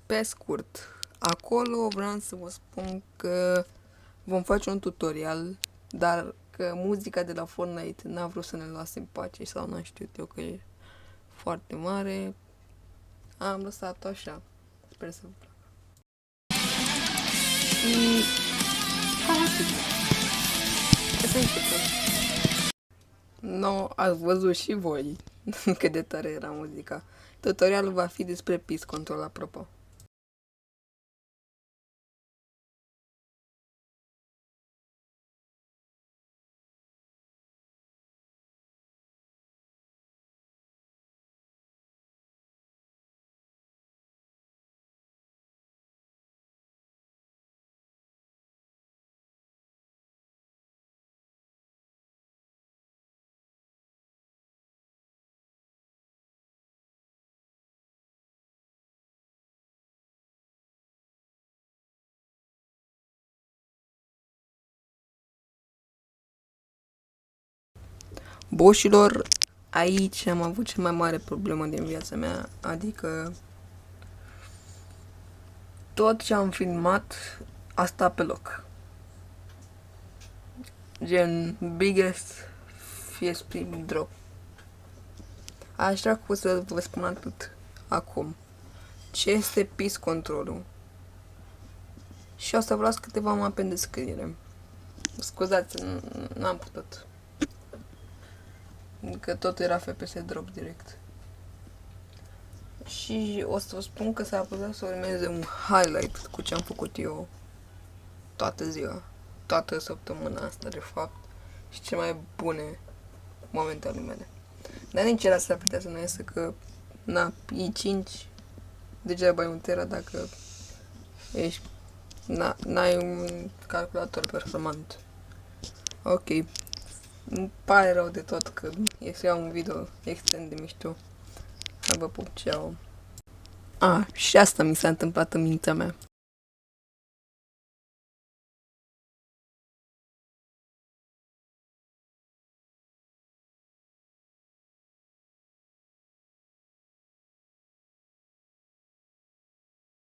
Pe scurt, acolo vreau să vă spun că vom face un tutorial, dar că muzica de la Fortnite n-a vrut să ne lase în pace sau n-am știut eu că e foarte mare. Am lăsat-o așa. Sper să vă placă. Și cam atât. Hai să începem. No, ați văzut și voi cât de tare era muzica. Tutorialul va fi despre Peace Control, apropo. Boșilor, aici am avut cea mai mare problemă din viața mea, adică tot ce am filmat a stat pe loc. Gen, biggest FSP drop. Așa că pot să vă spun atât acum. Ce este Peace Control-ul? Și o să vă las câteva mape în descriere. Scuzați, n-am putut. Că tot era FPS drop direct. Și o să vă spun că s-ar putea să urmeze un highlight cu ce am făcut eu toată ziua, toată săptămâna asta, de fapt, și ce mai bune momente ale mele. Dar nici era s-ar putea să nu iasă că, na, i5, degeaba ai un tera dacă ești, n-ai un calculator performant. Ok, îmi pare rău de tot că iese un video extrem de mișto. Hai, vă pup, ceau. Și asta mi s-a întâmplat în mintea mea.